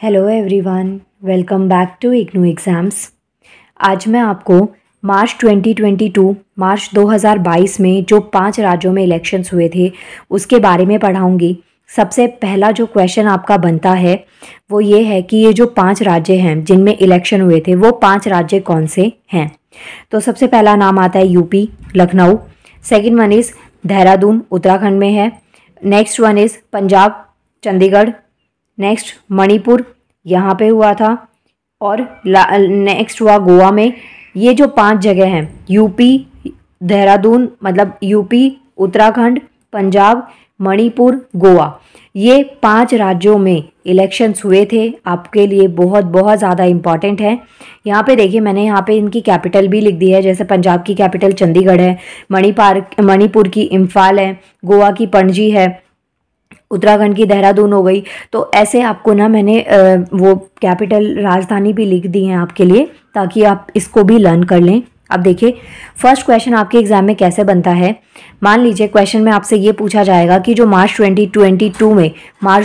Hello everyone, welcome back to IGNOU exams. आज मैं आपको मार्च 2022 में जो 5 राज्यों में इलेक्शंस हुए थे उसके बारे में पढ़ाऊंगी। सबसे पहला जो क्वेश्चन आपका बनता है वो ये है कि ये जो 5 राज्य हैं जिनमें इलेक्शन हुए थे वो 5 राज्य कौन से हैं। तो सबसे पहला नाम आता है UP, Lucknow. Second one is Dehradun, Uttarakhand में है। Next one is Punjab, Chandigarh. Next Manipur, यहाँ पे हुआ था। और नेक्स्ट हुआ गोवा में। ये जो 5 जगह हैं यूपी, देहरादून मतलब यूपी, उत्तराखंड, पंजाब, मणिपुर, गोवा, ये 5 राज्यों में इलेक्शंस हुए थे। आपके लिए बहुत बहुत ज़्यादा इम्पॉर्टेंट है। यहाँ पे देखिए मैंने यहाँ पे इनकी कैपिटल भी लिख दी है। जैसे पंजाब की कैपिटल चंडीगढ़ है, मणिपुर की इम्फाल है, गोवा की पणजी है, उत्तराखंड की देहरादून हो गई। तो ऐसे आपको ना मैंने वो कैपिटल राजधानी भी लिख दी हैं आपके लिए, ताकि आप इसको भी लर्न कर लें। अब देखिए फर्स्ट क्वेश्चन आपके एग्जाम में कैसे बनता है। मान लीजिए क्वेश्चन में आपसे ये पूछा जाएगा कि जो मार्च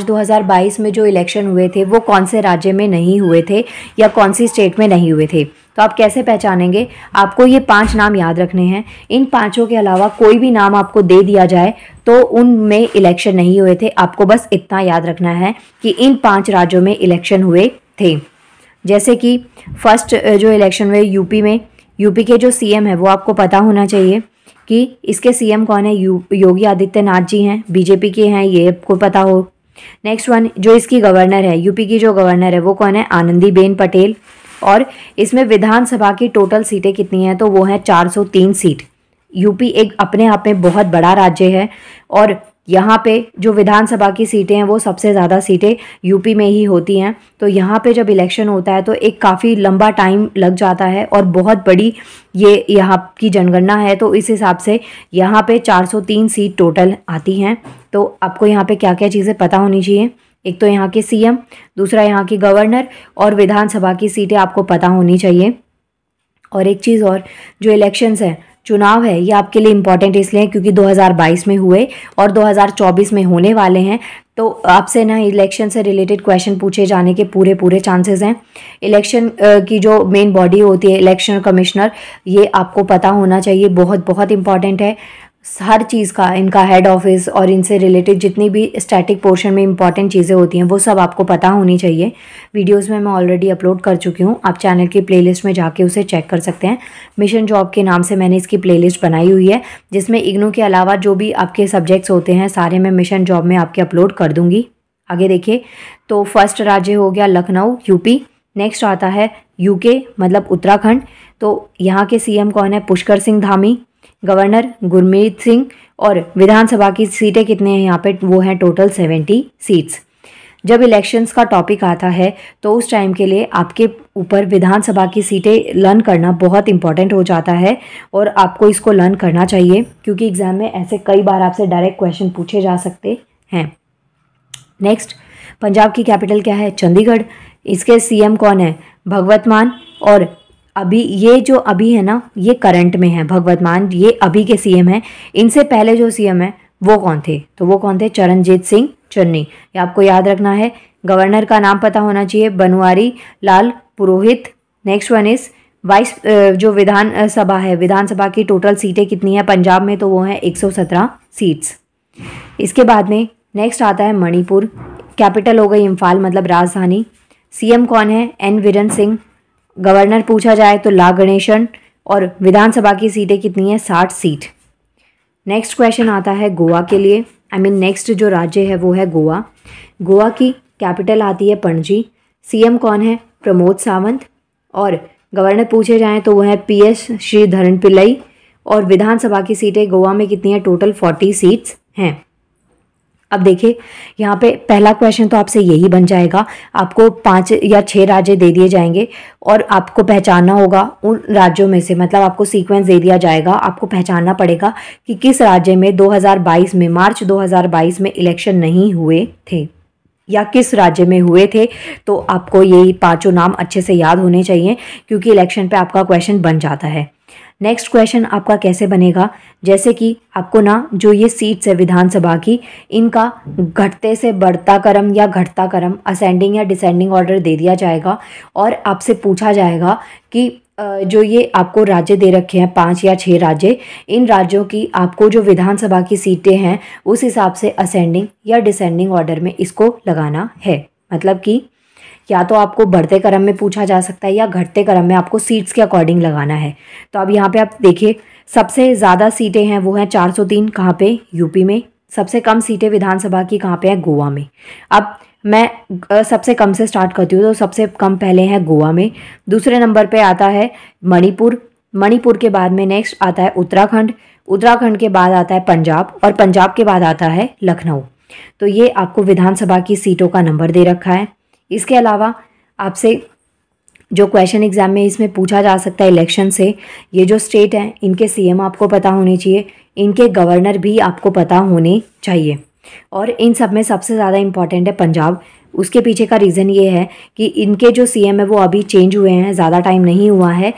2022 में जो इलेक्शन हुए थे वो कौन से राज्य में नहीं हुए थे या कौन सी स्टेट में नहीं हुए थे। तो आप कैसे पहचानेंगे? आपको ये 5 नाम याद रखने हैं। इन 5 के अलावा कोई भी नाम आपको दे दिया जाए तो उनमें इलेक्शन नहीं हुए थे। आपको बस इतना याद रखना है कि इन 5 राज्यों में इलेक्शन हुए थे। जैसे कि फर्स्ट जो इलेक्शन हुए यूपी में, यूपी के जो सीएम है वो आपको पता होना चाहिए कि इसके सीएम कौन है। योगी आदित्यनाथ जी हैं, बीजेपी के हैं, ये आपको पता हो। नेक्स्ट वन जो इसकी गवर्नर है, यूपी की जो गवर्नर है वो कौन है? आनंदीबेन पटेल। और इसमें विधानसभा की टोटल सीटें कितनी हैं? तो वो हैं 403 सीट। यूपी एक अपने आप में बहुत बड़ा राज्य है और यहाँ पे जो विधानसभा की सीटें हैं वो सबसे ज़्यादा सीटें यूपी में ही होती हैं। तो यहाँ पे जब इलेक्शन होता है तो एक काफ़ी लंबा टाइम लग जाता है और बहुत बड़ी ये यहाँ की जनगणना है। तो इस हिसाब से यहाँ पे 403 सीट टोटल आती हैं। तो आपको यहाँ पे क्या क्या चीज़ें पता होनी चाहिए। एक तो यहाँ के सीएम, दूसरा यहाँ की गवर्नर और विधानसभा की सीटें आपको पता होनी चाहिए। और एक चीज़ और, जो इलेक्शंस हैं, चुनाव है, ये आपके लिए इम्पॉर्टेंट इसलिए क्योंकि 2022 में हुए और 2024 में होने वाले हैं। तो आपसे ना इलेक्शन से रिलेटेड क्वेश्चन पूछे जाने के पूरे चांसेस हैं। इलेक्शन की जो मेन बॉडी होती है इलेक्शन कमिश्नर, ये आपको पता होना चाहिए, बहुत बहुत इंपॉर्टेंट है। हर चीज़ का इनका हेड ऑफिस और इनसे रिलेटेड जितनी भी स्टैटिक पोर्शन में इंपॉर्टेंट चीज़ें होती हैं वो सब आपको पता होनी चाहिए। वीडियोस में मैं ऑलरेडी अपलोड कर चुकी हूँ, आप चैनल की प्लेलिस्ट में जाके उसे चेक कर सकते हैं। मिशन जॉब के नाम से मैंने इसकी प्लेलिस्ट बनाई हुई है, जिसमें इग्नू के अलावा जो भी आपके सब्जेक्ट्स होते हैं सारे मैं मिशन जॉब में आपके अपलोड कर दूँगी। आगे देखिए, तो फर्स्ट राज्य हो गया लखनऊ, यूपी। नेक्स्ट आता है यूके मतलब उत्तराखंड। तो यहाँ के सीएम कौन है? पुष्कर सिंह धामी। गवर्नर गुरमीत सिंह। और विधानसभा की सीटें कितने हैं यहाँ पे? वो हैं टोटल 70 सीट्स। जब इलेक्शंस का टॉपिक आता है तो उस टाइम के लिए आपके ऊपर विधानसभा की सीटें लर्न करना बहुत इंपॉर्टेंट हो जाता है और आपको इसको लर्न करना चाहिए क्योंकि एग्जाम में ऐसे कई बार आपसे डायरेक्ट क्वेश्चन पूछे जा सकते हैं। नेक्स्ट, पंजाब की कैपिटल क्या है? चंडीगढ़। इसके सीएम कौन है? भगवत मान। और अभी ये जो अभी है ना, ये करंट में है भगवत मान, ये अभी के सीएम हैं। इनसे पहले जो सीएम है वो कौन थे? तो वो कौन थे? चरणजीत सिंह चन्नी। ये आपको याद रखना है। गवर्नर का नाम पता होना चाहिए, बनवारी लाल पुरोहित। नेक्स्ट वन इज वाइस जो विधानसभा है, विधानसभा की टोटल सीटें कितनी है पंजाब में? तो वो हैं 117 सीट्स। इसके बाद में नेक्स्ट आता है मणिपुर, कैपिटल हो गई इम्फाल मतलब राजधानी। सीएम कौन है? एन बीरेन सिंह। गवर्नर पूछा जाए तो ला गणेशन। और विधानसभा की सीटें कितनी है? 60 सीट। नेक्स्ट क्वेश्चन आता है गोवा के लिए। नेक्स्ट जो राज्य है वो है गोवा। गोवा की कैपिटल आती है पणजी। सीएम कौन है? प्रमोद सावंत। और गवर्नर पूछे जाएं तो वो है PS श्रीधरन पिल्लई। और विधानसभा की सीटें गोवा में कितनी है? टोटल 40 सीट्स हैं। अब देखिए यहाँ पे पहला क्वेश्चन तो आपसे यही बन जाएगा। आपको 5 या 6 राज्य दे दिए जाएंगे और आपको पहचानना होगा उन राज्यों में से, मतलब आपको सीक्वेंस दे दिया जाएगा, आपको पहचानना पड़ेगा कि किस राज्य में 2022 में मार्च 2022 में इलेक्शन नहीं हुए थे या किस राज्य में हुए थे। तो आपको यही 5 नाम अच्छे से याद होने चाहिए क्योंकि इलेक्शन पे आपका क्वेश्चन बन जाता है। नेक्स्ट क्वेश्चन आपका कैसे बनेगा, जैसे कि आपको ना जो ये सीट्स है विधानसभा की, इनका घटते से बढ़ता क्रम या घटता क्रम, असेंडिंग या डिसेंडिंग ऑर्डर दे दिया जाएगा और आपसे पूछा जाएगा कि जो ये आपको राज्य दे रखे हैं 5 या 6 राज्य, इन राज्यों की आपको जो विधानसभा की सीटें हैं उस हिसाब से असेंडिंग या डिसेंडिंग ऑर्डर में इसको लगाना है। मतलब कि या तो आपको बढ़ते क्रम में पूछा जा सकता है या घटते क्रम में आपको सीट्स के अकॉर्डिंग लगाना है। तो अब यहाँ पे आप देखिए, सबसे ज़्यादा सीटें हैं वो हैं 403, कहाँ पे, यूपी में। सबसे कम सीटें विधानसभा की कहाँ पे है, गोवा में। अब मैं सबसे कम से स्टार्ट करती हूँ, तो सबसे कम पहले है गोवा में। दूसरे नंबर पे आता है मणिपुर। मणिपुर के बाद में नेक्स्ट आता है उत्तराखंड। उत्तराखंड के बाद आता है पंजाब और पंजाब के बाद आता है लखनऊ। तो ये आपको विधानसभा की सीटों का नंबर दे रखा है। इसके अलावा आपसे जो क्वेश्चन एग्जाम में इसमें पूछा जा सकता है इलेक्शन से, ये जो स्टेट हैं इनके सीएम आपको पता होने चाहिए, इनके गवर्नर भी आपको पता होने चाहिए। और इन सब में सबसे ज़्यादा इम्पॉर्टेंट है पंजाब। उसके पीछे का रीज़न ये है कि इनके जो सीएम है वो अभी चेंज हुए हैं, ज़्यादा टाइम नहीं हुआ है,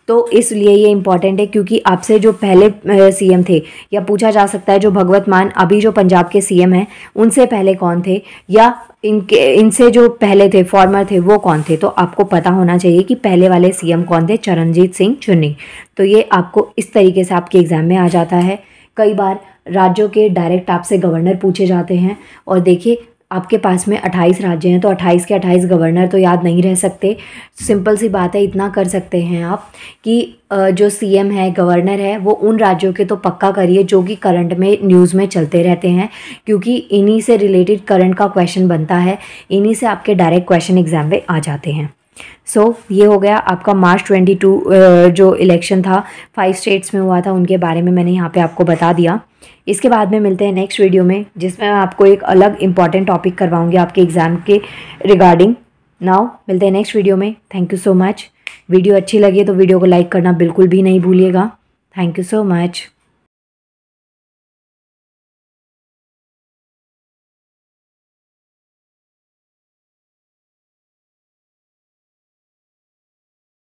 तो इसलिए ये इम्पॉर्टेंट है। क्योंकि आपसे जो पहले सीएम थे, या पूछा जा सकता है जो भगवत मान अभी जो पंजाब के सीएम हैं उनसे पहले कौन थे, या इनसे जो पहले थे फॉर्मर थे वो कौन थे। तो आपको पता होना चाहिए कि पहले वाले सीएम कौन थे, चरणजीत सिंह चन्नी। तो ये आपको इस तरीके से आपके एग्ज़ाम में आ जाता है। कई बार राज्यों के डायरेक्ट आपसे गवर्नर पूछे जाते हैं, और देखिए आपके पास में 28 राज्य हैं, तो 28 के 28 गवर्नर तो याद नहीं रह सकते। सिंपल सी बात है, इतना कर सकते हैं आप कि जो सीएम है, गवर्नर है, वो उन राज्यों के तो पक्का करिए जो कि करंट में न्यूज़ में चलते रहते हैं, क्योंकि इन्हीं से रिलेटेड करंट का क्वेश्चन बनता है, इन्हीं से आपके डायरेक्ट क्वेश्चन एग्जाम में आ जाते हैं। ये हो गया आपका मार्च 22 जो इलेक्शन था 5 स्टेट्स में हुआ था, उनके बारे में मैंने यहाँ पे आपको बता दिया। इसके बाद में मिलते हैं नेक्स्ट वीडियो में, जिसमें मैं आपको एक अलग इंपॉर्टेंट टॉपिक करवाऊंगी आपके एग्ज़ाम के रिगार्डिंग। नाउ मिलते हैं नेक्स्ट वीडियो में। Thank you so much. Video अच्छी लगी तो वीडियो को लाइक करना बिल्कुल भी नहीं भूलिएगा। Thank you so much.